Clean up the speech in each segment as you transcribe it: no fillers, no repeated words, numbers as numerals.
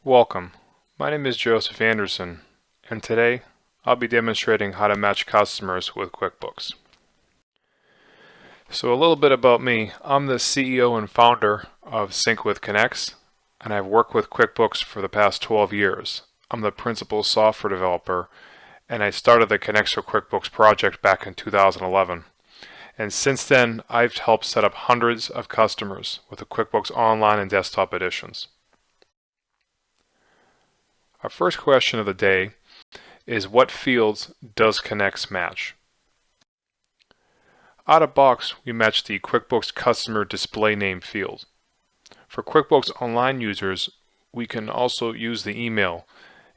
Welcome. My name is Joseph Anderson, and today I'll be demonstrating how to match customers with QuickBooks. So a little bit about me. I'm the CEO and founder of Sync with Connex, and I've worked with QuickBooks for the past 12 years. I'm the principal software developer, and I started the Connex for QuickBooks project back in 2011. And since then, I've helped set up hundreds of customers with the QuickBooks Online and Desktop editions. Our first question of the day is, what fields does Connex match? Out of box, we match the QuickBooks Customer Display Name field. For QuickBooks Online users, we can also use the email,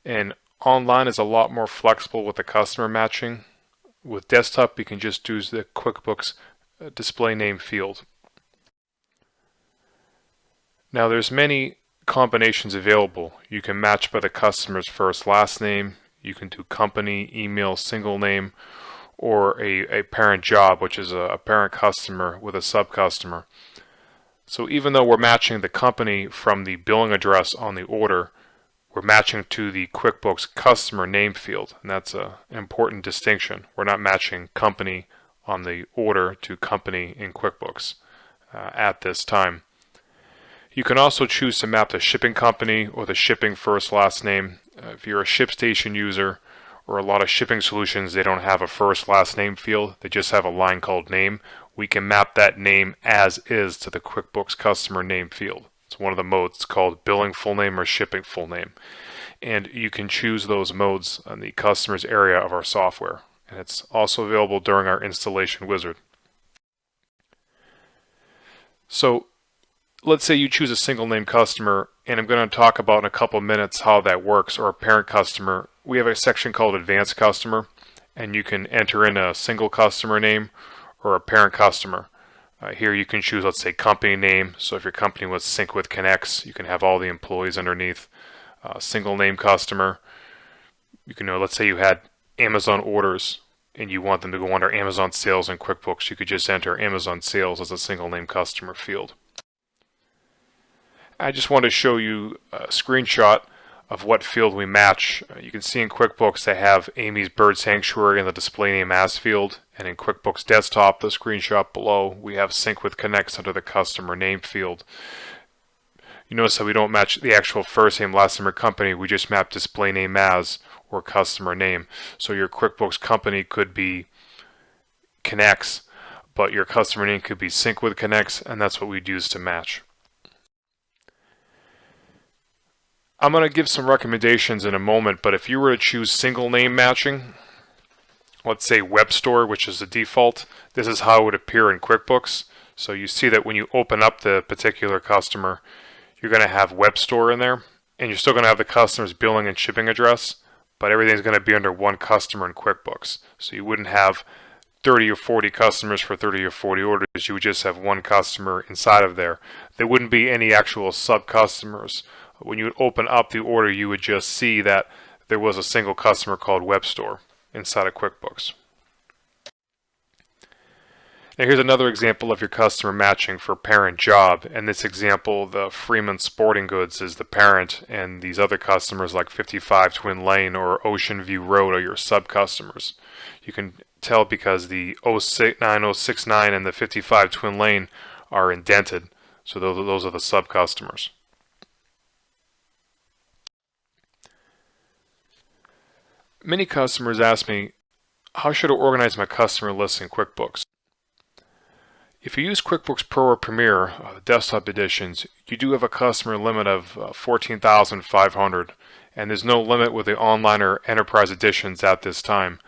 and online is a lot more flexible with the customer matching. With desktop, we can just use the QuickBooks Display Name field. Now there's many combinations available. You can match by the customer's first last name, you can do company, email, single name, or a parent job, which is a parent customer with a sub-customer. So even though we're matching the company from the billing address on the order, we're matching to the QuickBooks customer name field, and that's an important distinction. We're not matching company on the order to company in QuickBooks at this time. You can also choose to map the shipping company or the shipping first last name. If you're a ShipStation user or a lot of shipping solutions, they don't have a first last name field. They just have a line called name. We can map that name as is to the QuickBooks customer name field. It's one of the modes. It's called billing full name or shipping full name. And you can choose those modes on the customer's area of our software. And it's also available during our installation wizard. So let's say you choose a single name customer, and I'm going to talk about in a couple minutes how that works, or a parent customer. We have a section called Advanced Customer, and you can enter in a single customer name or a parent customer. Here you can choose, let's say, company name. So if your company was Sync with Connex, you can have all the employees underneath. Single name customer. You can know, let's say you had Amazon orders and you want them to go under Amazon sales in QuickBooks. You could just enter Amazon sales as a single name customer field. I just want to show you a screenshot of what field we match. You can see in QuickBooks they have Amy's Bird Sanctuary in the display name as field, and in QuickBooks Desktop, the screenshot below, we have Sync with Connex under the customer name field. You notice that we don't match the actual first name, last name, or company. We just map display name as or customer name. So your QuickBooks company could be Connex, but your customer name could be Sync with Connex, and that's what we'd use to match. I'm going to give some recommendations in a moment, but if you were to choose single name matching, let's say Web Store, which is the default, this is how it would appear in QuickBooks. So you see that when you open up the particular customer, you're going to have Web Store in there, and you're still going to have the customer's billing and shipping address, but everything's going to be under one customer in QuickBooks. So you wouldn't have 30 or 40 customers for 30 or 40 orders. You would just have one customer inside of there. There wouldn't be any actual sub-customers. When you would open up the order, you would just see that there was a single customer called Web Store inside of QuickBooks. Now here's another example of your customer matching for parent job. In this example, the Freeman Sporting Goods is the parent, and these other customers like 55 Twin Lane or Ocean View Road are your sub-customers. You can tell because the 069 and the 55 Twin Lane are indented, so those are the sub-customers. Many customers ask me, how should I organize my customer list in QuickBooks? If you use QuickBooks Pro or Premier, the desktop editions, you do have a customer limit of 14,500, and there's no limit with the online or enterprise editions at this time.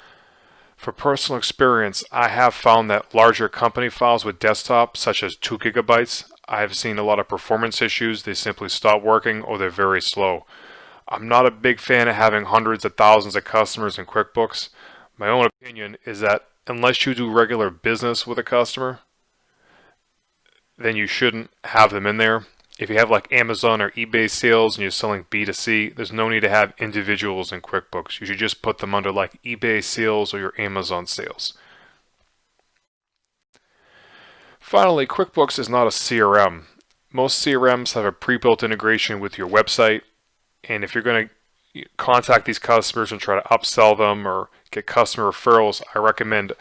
For personal experience, I have found that larger company files with desktop, such as 2 gigabytes, I have seen a lot of performance issues. They simply stop working or they're very slow. I'm not a big fan of having hundreds of thousands of customers in QuickBooks. My own opinion is that unless you do regular business with a customer, then you shouldn't have them in there. If you have like Amazon or eBay sales and you're selling B2C, there's no need to have individuals in QuickBooks. You should just put them under like eBay sales or your Amazon sales. Finally, QuickBooks is not a CRM. Most CRMs have a pre-built integration with your website, And if you're going to contact these customers and try to upsell them or get customer referrals, I recommend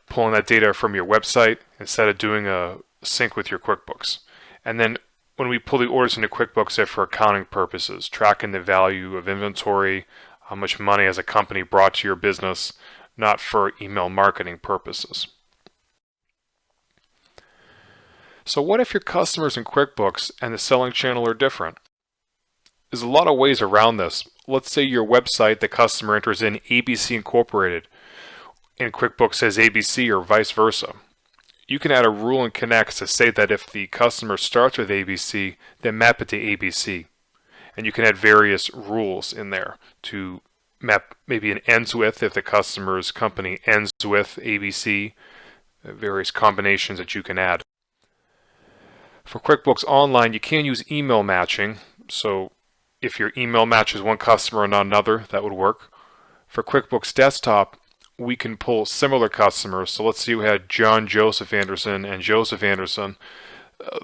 pulling that data from your website instead of doing a sync with your QuickBooks. And then when we pull the orders into QuickBooks, they're for accounting purposes, tracking the value of inventory, how much money as a company brought to your business, not for email marketing purposes. So what if your customers in QuickBooks and the selling channel are different? There's a lot of ways around this. Let's say your website, the customer enters in ABC Incorporated, and QuickBooks says ABC or vice versa. You can add a rule in Connex to say that if the customer starts with ABC, then map it to ABC. And you can add various rules in there to map maybe an ends with if the customer's company ends with ABC, various combinations that you can add. For QuickBooks Online, you can use email matching. So if your email matches one customer and not another, that would work. For QuickBooks Desktop, we can pull similar customers. So let's say you had John Joseph Anderson and Joseph Anderson.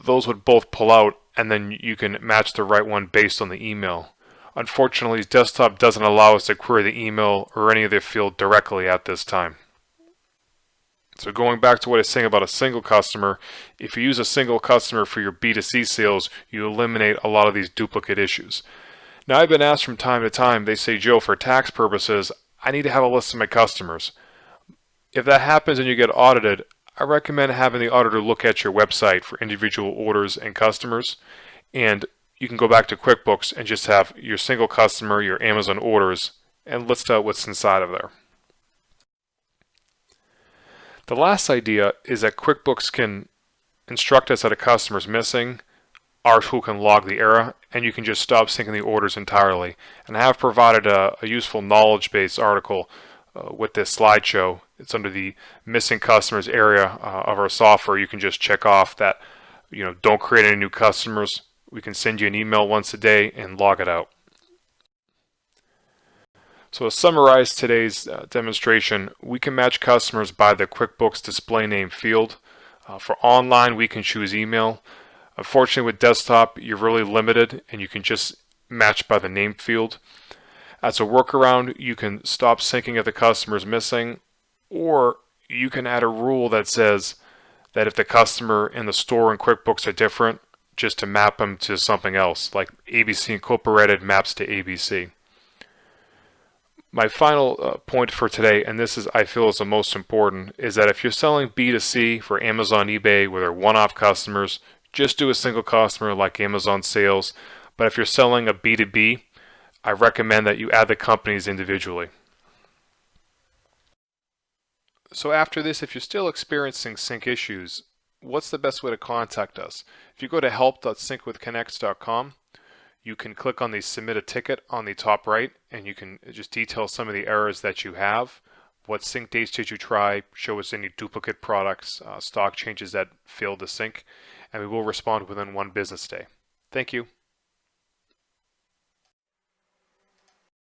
Those would both pull out, and then you can match the right one based on the email. Unfortunately, Desktop doesn't allow us to query the email or any of the field directly at this time. So going back to what I was saying about a single customer, if you use a single customer for your B2C sales, you eliminate a lot of these duplicate issues. Now, I've been asked from time to time, they say, Joe, for tax purposes, I need to have a list of my customers. If that happens and you get audited, I recommend having the auditor look at your website for individual orders and customers, and you can go back to QuickBooks and just have your single customer, your Amazon orders, and list out what's inside of there. The last idea is that QuickBooks can instruct us that a customer is missing, our tool can log the error, and you can just stop syncing the orders entirely. And I have provided a useful knowledge base article with this slideshow. It's under the missing customers area of our software. You can just check off that, don't create any new customers. We can send you an email once a day and log it out. So to summarize today's demonstration, we can match customers by the QuickBooks display name field. For online, we can choose email. Unfortunately, with desktop, you're really limited and you can just match by the name field. As a workaround, you can stop syncing if the customer is missing, or you can add a rule that says that if the customer and the store in QuickBooks are different, just to map them to something else, like ABC Incorporated maps to ABC. My final point for today, and this is I feel is the most important, is that if you're selling B2C for Amazon, eBay, where they're one-off customers, just do a single customer like Amazon sales. But if you're selling a B2B, I recommend that you add the companies individually. So after this, if you're still experiencing sync issues, what's the best way to contact us? If you go to help.sync.withconnex.com, you can click on the submit a ticket on the top right, and you can just detail some of the errors that you have. What sync dates did you try? Show us any duplicate products, stock changes that failed to sync, and we will respond within 1 business day. Thank you.